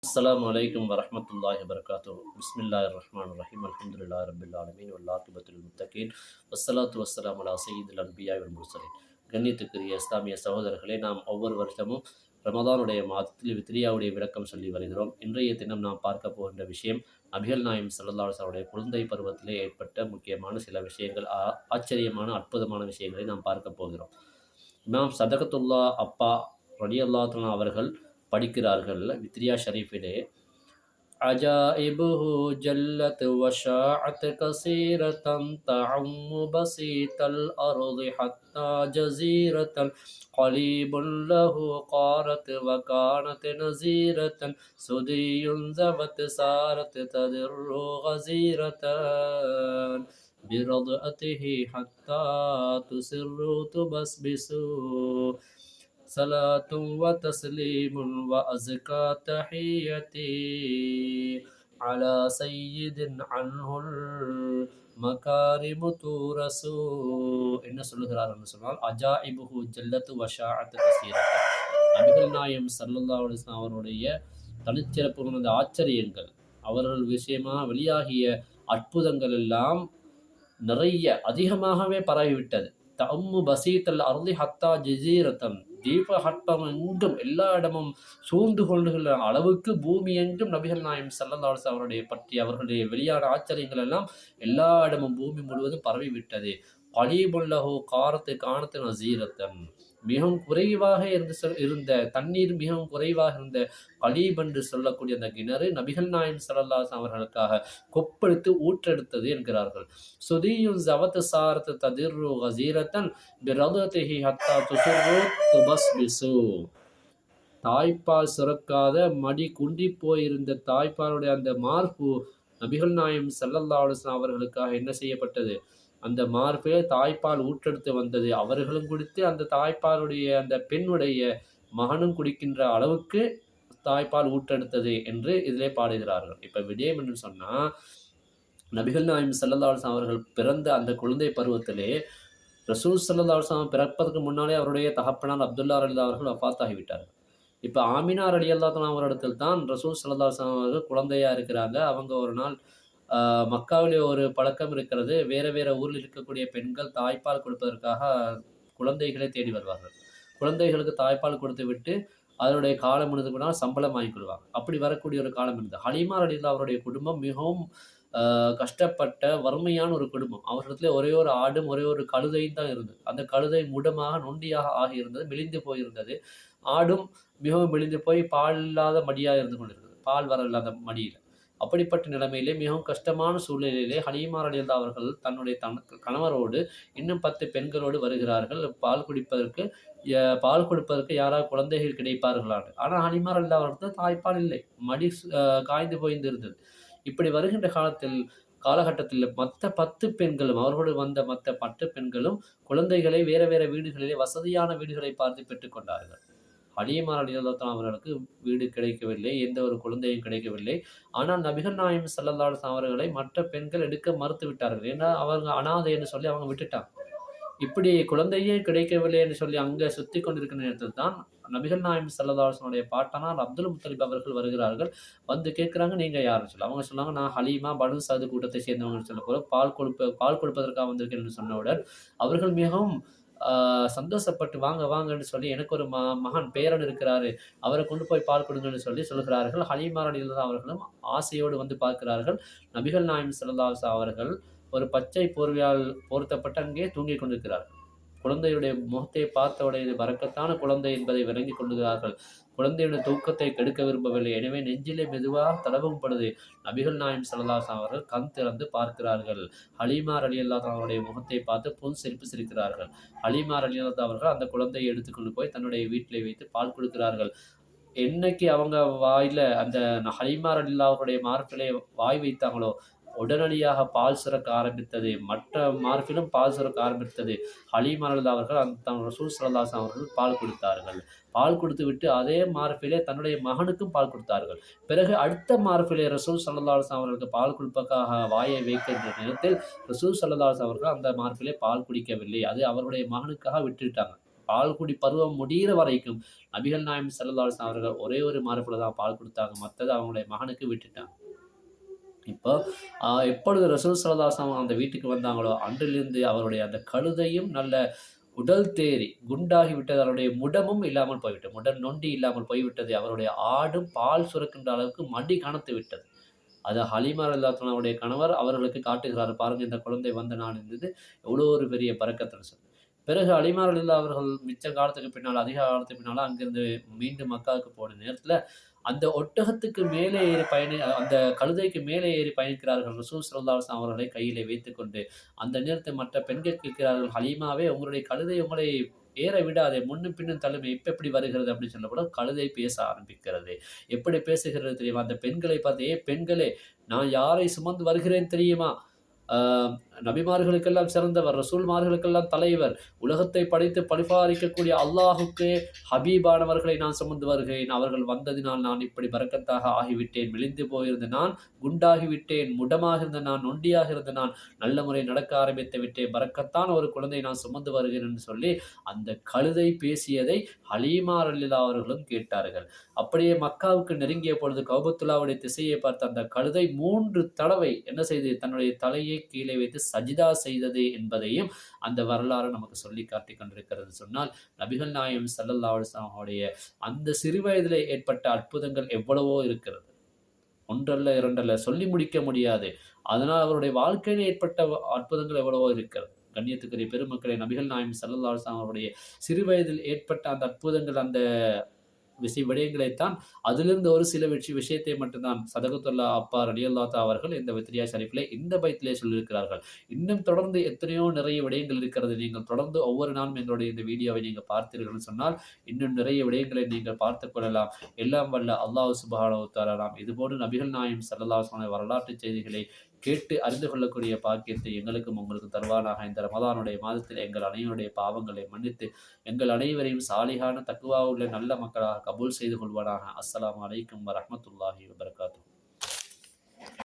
السلام عليكم ورحمة الله وبركاته. بسم الله الرحمن الرحيم. الحمد لله رب العالمين والعاقبة للمتقين والصلاة والسلام على سيد الأنبياء والمرسلين. கண்ணியத்துக்குரிய இஸ்லாமிய சகோதரர்களே, நாம் ஒவ்வொரு வருஷமும் ரமதானுடைய மாதத்தில் வித்ரியாவுடைய விளக்கம் சொல்லி வருகிறோம். இன்றைய தினம் நாம் பார்க்க போகின்ற விஷயம் நபிகள் நாயகம் ஸல்லல்லாஹு அலைஹி வஸல்லம் குழந்தை பருவத்திலே ஏற்பட்ட முக்கியமான சில விஷயங்கள், ஆச்சரியமான அற்புதமான விஷயங்களை நாம் பார்க்க போகிறோம். இமாம் சதகத்துல்லா அப்பா ரலியல்லாஹு அன்ஹு அவர்கள் படிக்கிறார்கள் வித்ரியா ஷரீஃபிலே, அஜாயிபுஹு ஜல்லத் வஷாஅத் கஸீரத்தன் தஅம்மு பஸீத்தல் அர்தி ஹத்தா ஜஸீரத்தன் கலீபுன் லஹு காரத் வ கானத் நஸீரத்தன் சுதியுன் ஸவத் சாரத் ததிர்ரு கஸீரத்தன் பிரதஅதிஹி ஹத்தா துஸிர்ரு துபஸ்பிசு صلاة وتسليم وأزكى تحيتي على سيد عنه المكارم تورسو. என்ன சொல்லுகிறார் என்று சொன்னால், அஜாயிபுஹு ஜல்லத்து வஷாஅத் கஸீரத், நபிகள் நாயகம் ஸல்லல்லாஹு அலைஹி வஸல்லம் அவருடைய தனிச்சிறப்புகள், அந்த ஆச்சரியங்கள், அவர்கள் விஷயமாக வெளியாகிய அற்புதங்கள் எல்லாம் நிறைய அதிகமாகவே பரவிவிட்டது. தஅம்மு பஸீத்தல் அர்தி ஹத்தா ஜஸீரத்தன், தீபஹட்டம் எங்கும் எல்லா இடமும் சூழ்ந்து கொள்ளுகிற அளவுக்கு பூமி எங்கும் நபிகள் நாயகம் ஸல்லல்லாஹு அலைஹி வஸல்லம் அவருடைய பற்றி அவர்களுடைய வெளியான ஆச்சரியங்கள் எல்லாம் எல்லா இடமும் பூமி முழுவதும் பரவிவிட்டது. கலீபுன் லஹு காரத்து கானத் நஸீரத்தன், மிகவும் குறைவாக இருந்த தண்ணீர், மிகவும் குறைவாக இருந்த கலீப் என்று சொல்லக்கூடிய அந்த கிணறு நபிகள் நாயகம் ஸல்லல்லாஹு அலைஹி வஸல்லம் அவர்களுக்காக கொப்பெடுத்து ஊற்றெடுத்தது என்கிறார்கள். சுதியுன் ஸவத் சாரத் ததிர்ரு கஸீரத்தன் பிரதஅதிஹி ஹத்தா துஸிர்ரு துபஸ்பிசு, தாய்ப்பால் சுரக்காத மடி குண்டி போயிருந்த தாய்ப்பாலுடைய அந்த மார்பு நபிகள் நாயகம் ஸல்லல்லாஹு அலைஹி வஸல்லம் அவர்களுக்காக என்ன செய்யப்பட்டது? அந்த மார்பே தாய்ப்பால் ஊற்றெடுத்து வந்தது. அவர்களும் குடித்து அந்த தாய்ப்பாலுடைய அந்த பெண்ணுடைய மகனும் குடிக்கின்ற அளவுக்கு தாய்ப்பால் ஊற்றெடுத்தது என்று இதிலே பாடுகிறார்கள். இப்போ விடயம் என்று சொன்னால், நபிகள் நாயகம் ஸல்லல்லாஹு அலைஹி வஸல்லம் அவர்கள் பிறந்த அந்த குழந்தை பருவத்திலே ரசூல் ஸல்லல்லாஹு அலைஹி வஸல்லம் பிறப்பதற்கு முன்னாலே அவருடைய தகப்பனார் அப்துல்லா ரலியல்லாஹு அவர்கள் வஃபாத் ஆகிவிட்டார்கள். இப்போ ஆமினா ரலியல்லாஹு அன்ஹா அவரிடத்தில் தான் ரசூல் ஸல்லல்லாஹு அலைஹி வஸல்லம் அவர்கள் குழந்தையாக இருக்கிறாங்க. அவங்க ஒரு நாள் மக்காவிலே ஒரு பழக்கம் இருக்கிறது, வேறு வேறு ஊரில் இருக்கக்கூடிய பெண்கள் தாய்ப்பால் கொடுப்பதற்காக குழந்தைகளை தேடி வருவார்கள். குழந்தைகளுக்கு தாய்ப்பால் கொடுத்து விட்டு அதனுடைய காலம் முடிந்ததுனால் சம்பளம் வாங்கி கொள்வாங்க. அப்படி வரக்கூடிய ஒரு காலம் இருந்தது. ஹலீமா ரலியல்லாஹு அவருடைய குடும்பம் மிகவும் கஷ்டப்பட்ட வறுமையான ஒரு குடும்பம். அவர்களிடத்தில் ஒரே ஒரு ஆடும் ஒரே ஒரு கழுதையும் தான் இருந்தது. அந்த கழுதை முடமாக நொண்டியாக ஆகியிருந்தது, மெலிந்து போயிருந்தது. ஆடும் மிகவும் மெலிந்து போய் பால் இல்லாத மடியாக இருந்து கொண்டிருந்தது, பால் வரல அந்த மடியில். அப்படிப்பட்ட நிலைமையிலே மிகவும் கஷ்டமான சூழ்நிலையிலே ஹலீமா ரலியல்லாஹு அவர்கள் தன்னுடைய கணவரோடு இன்னும் 10 பெண்களோடு வருகிறார்கள் பால் குடிப்பதற்கு. பால் கொடுப்பதற்கு யாராவது குழந்தைகள் கிடைப்பார்களான்னு. ஆனால் ஹலீமா ரலியல்லாஹு அவர்கள் தாய்ப்பால் இல்லை, மடி காய்ந்து போய்ந்திருந்தது. இப்படி வருகின்ற காலகட்டத்தில் மற்ற 10 பெண்களும், அவர்களோடு வந்த மற்ற 10 பெண்களும் குழந்தைகளை வேறு வேறு வீடுகளிலே வசதியான வீடுகளை பார்த்து பெற்றுக்கொண்டார்கள். ஹலீமா ரலியல்லாஹு அவர்களுக்கு வீடு கிடைக்கவில்லை, எந்த ஒரு குழந்தையும் கிடைக்கவில்லை. ஆனால் நபிகள் நாயகம் ஸல்லல்லாஹு அலைஹி வஸல்லம் அவர்களை மற்ற பெண்கள் எடுக்க மறுத்து விட்டார்கள். ஏன்னா அவங்க அனாதை என்று சொல்லி அவங்க விட்டுட்டாங்க. இப்படி குழந்தையே கிடைக்கவில்லை என்று சொல்லி அங்கே சுற்றி கொண்டிருக்கிற நேரத்தில் தான் நபிகள் நாயகம் ஸல்லல்லாஹு அலைஹி வஸல்லம் பாட்டனார் அப்துல் முத்தலிப் அவர்கள் வருகிறார்கள். வந்து கேட்குறாங்க, நீங்கள் யாருன்னு சொல்லி. அவங்க சொன்னாங்க, நான் ஹலீமா பனு சஅத் கூட்டத்தை சேர்ந்தவங்கன்னு சொல்ல போல பால் கொடுப்பதற்காக வந்திருக்கேன் என்று சொன்னவுடன் அவர்கள் மிகவும் சந்தோஷப்பட்டு வாங்க வாங்கன்னு சொல்லி, எனக்கு ஒரு மகன் பேரன் இருக்கிறாரு, அவரை கொண்டு போய் பால் கொடுங்கன்னு சொல்லி சொல்கிறார்கள். ஹலீமா ரலியல்லாஹு அவர்களும் ஆசையோடு வந்து பார்க்கிறார்கள். நபிகள் நாயகம் ஸல்லல்லாஹு அலைஹி வஸல்லம் அவர்கள் ஒரு பச்சை போர்வையால் போர்த்தப்பட்டு அங்கே தூங்கிக் கொண்டிருக்கிறார்கள். குழந்தையுடைய முகத்தை பார்த்தவுடைய இது பரக்கத்தான குழந்தை என்பதை விளங்கிக் கொள்கிறார்கள். குழந்தையுடைய தூக்கத்தை கெடுக்க விரும்பவில்லை. எனவே நெஞ்சிலே மெதுவாக தடவப்படுது. நபிகள் நாயகம் ஸல்லல்லாஹு அலைஹி வஸல்லம் அவர்கள் கண் திறந்து பார்க்கிறார்கள். ஹலீமா ரலியல்லாஹு அவருடைய முகத்தை பார்த்து புன் சிரிப்பு சிரிக்கிறார்கள். ஹலீமா ரலியல்லாஹு அவர்கள் அந்த குழந்தையை எடுத்துக்கொண்டு போய் தன்னுடைய வீட்டிலே வைத்து பால் கொடுக்கிறார்கள். என்னைக்கு அவங்க வாயில அந்த ஹலீமா ரலியல்லாஹு அவருடைய மார்பிலே வாய் வைத்தாங்களோ, உடனடியாக பால் சுரக்க ஆரம்பித்தது. மற்ற மார்பிலும் பால் சுரக்க ஆரம்பித்தது. ஹலீமா ரலியல்லாஹு அவர்கள் அந்த ரசூல் ஸல்லல்லாஹு அலைஹி வஸல்லம் அவர்கள் பால் கொடுத்தார்கள். பால் கொடுத்து விட்டு அதே மார்பிலே தன்னுடைய மகனுக்கும் பால் கொடுத்தார்கள். பிறகு அடுத்த மார்பிலே ரசூல் ஸல்லல்லாஹு அலைஹி வஸல்லம் அவர்களுக்கு பால் கொடுப்பதற்காக வாயை வைக்கின்ற நேரத்தில் ரசூல் ஸல்லல்லாஹு அலைஹி வஸல்லம் அவர்கள் அந்த மார்பிலே பால் குடிக்கவில்லை. அது அவருடைய மகனுக்காக விட்டுவிட்டாங்க. பால் குடி பருவம் முடிகிற வரைக்கும் நபிகள் நாயகம் ஸல்லல்லாஹு அலைஹி வஸல்லம் அவர்கள் ஒரே ஒரு மார்பில் தான் பால் கொடுத்தாங்க. மற்றது அவங்களுடைய மகனுக்கு விட்டுட்டாங்க. இப்போ எப்பொழுது ரசூல் ஸல்லல்லாஹு அலைஹி வஸல்லம் அந்த வீட்டுக்கு வந்தாங்களோ அன்றிலிருந்து அவருடைய அந்த கழுதையும் நல்ல உடல் தேறி குண்டாகி விட்டது. அவருடைய முடமும் இல்லாமல் போய்விட்டது. முடம் நொண்டி இல்லாமல் போய்விட்டது. அவருடைய ஆடும் பால் சுரக்கின்ற அளவுக்கு மடி கனத்து விட்டது. அது ஹலீமா ரலியல்லாஹு அன்ஹாவுடைய கணவர் அவர்களுக்கு காட்டுகிறார். பாருங்க, இந்த குழந்தை வந்த நாள் இருந்தது எவ்வளோ ஒரு பெரிய பரக்கத்துன்னு சொல்லி. பிறகு ஹலீமா ரலியல்லாஹு அவர்கள் மிச்ச காலத்துக்கு பின்னால், அதிக காலத்துக்கு பின்னால் அங்கிருந்து மீண்டும் மக்காவுக்கு போன நேரத்துல அந்த ஒட்டகத்துக்கு மேலே ஏறி அந்த கழுதைக்கு மேலே ஏறி பயணிக்கிறார்கள் ரசூல் ஸல்லல்லாஹு அலைஹி வஸல்லம் அவர்களை கையிலே வைத்துக்கொண்டு. அந்த நேரத்தில் மற்ற பெண்கள் கேட்கிறார்கள், ஹலீமாவே உங்களுடைய கழுதை உங்களை ஏற விடாதே, முன்னும் பின்னும் தள்ளுமே, இப்ப எப்படி வருகிறது அப்படின்னு சொல்லப்பட கழுதை பேச ஆரம்பிக்கிறது. எப்படி பேசுகிறது தெரியுமா? அந்த பெண்களை பார்த்து, ஏ பெண்களே, நான் யாரை சுமந்து வருகிறேன் தெரியுமா? நபிமார்களுக்கெல்லாம் சிறந்தவர், ரசூல்மார்களுக்கெல்லாம் தலைவர், உலகத்தை படைத்து பரிபாலிக்கக்கூடிய அல்லாஹுக்கு ஹபீபானவர்களை நான் சுமந்து வருகிறேன். அவர்கள் வந்ததினால் நான் இப்படி பரக்கத்தாக ஆகிவிட்டேன். மெலிந்து போயிருந்த நான் குண்டாகிவிட்டேன். முடமாக இருந்த நான், நொண்டியாக இருந்த நான் நல்ல முறை நடக்க ஆரம்பித்து விட்டேன். பரக்கத்தான ஒரு குழந்தை நான் சுமந்து வருகிறேன் என்று சொல்லி அந்த கழுதை பேசியதை ஹலீமா ரலியல்லாஹு அவர்களும் கேட்டார்கள். அப்படியே மக்காவுக்கு நெருங்கிய பொழுது கௌபத்துல்லாவுடைய திசையை பார்த்த அந்த கழுதை 3 தடவை என்ன செய்து தன்னுடைய தலையை கீழே வைத்து சஜிதா செய்தது என்பதையும் அந்த வரலாறு நமக்கு சொல்லி காட்டிக் கொண்டிருக்கிறது. சொன்னால் நபிகள் நாயகம் ஸல்லல்லாஹு அலைஹி வஸல்லம் அவருடைய அந்த சிறுவயதிலே ஏற்பட்ட அற்புதங்கள் எவ்வளவோ இருக்கிறது. ஒன்றல்ல இரண்டல்ல, சொல்லி முடிக்க முடியாது. அதனால் அவருடைய வாழ்க்கையில் ஏற்பட்ட அற்புதங்கள் எவ்வளவோ இருக்கிறது. கண்ணியத்துக்குரிய பெருமக்களை, நபிகள் நாயகம் ஸல்லல்லாஹு அலைஹி வஸல்லம் அவருடைய சிறுவயதில் ஏற்பட்ட அந்த அற்புதங்கள், அந்த விடயங்களைத்தான், அதிலிருந்து ஒரு சில விஷயத்தை மட்டும்தான் சதகத்துல்லா அப்பா ரலியல்லாஹு அவர்கள் இந்த வித்ரியா ஷரீஃபிலே இந்த பைத்திலே சொல்லியிருக்கிறார்கள். இன்னும் தொடர்ந்து எத்தனையோ நிறைய விடயங்கள் இருக்கிறது. நீங்கள் தொடர்ந்து ஒவ்வொரு நாளும் எங்களுடைய இந்த வீடியோவை நீங்கள் பார்த்தீர்கள் சொன்னால் இன்னும் நிறைய விடயங்களை நீங்கள் பார்த்துக் கொள்ளலாம். எல்லாம் வல்ல அல்லாஹ் சுப்ஹானஹு வ தஆலா நாம் இதுபோன்று நபிகள் நாயகம் ஸல்லல்லாஹு அலைஹி வஸல்லம் வரலாற்று செய்திகளை கேட்டு அறிந்து கொள்ளக்கூடிய பாக்கியத்தை எங்களுக்கும் உங்களுக்கு தருவானாக. இந்த ரமதானுடைய மாதத்தில் எங்கள் அனைவருடைய பாவங்களை மன்னித்து எங்கள் அனைவரையும் சாலிகான தக்குவா உள்ள நல்ல மக்களாக கபூல் செய்து கொள்வானாக. அஸ்ஸலாமு அலைக்கும் வரஹ்மத்துல்லாஹி வபரகாத்துஹு.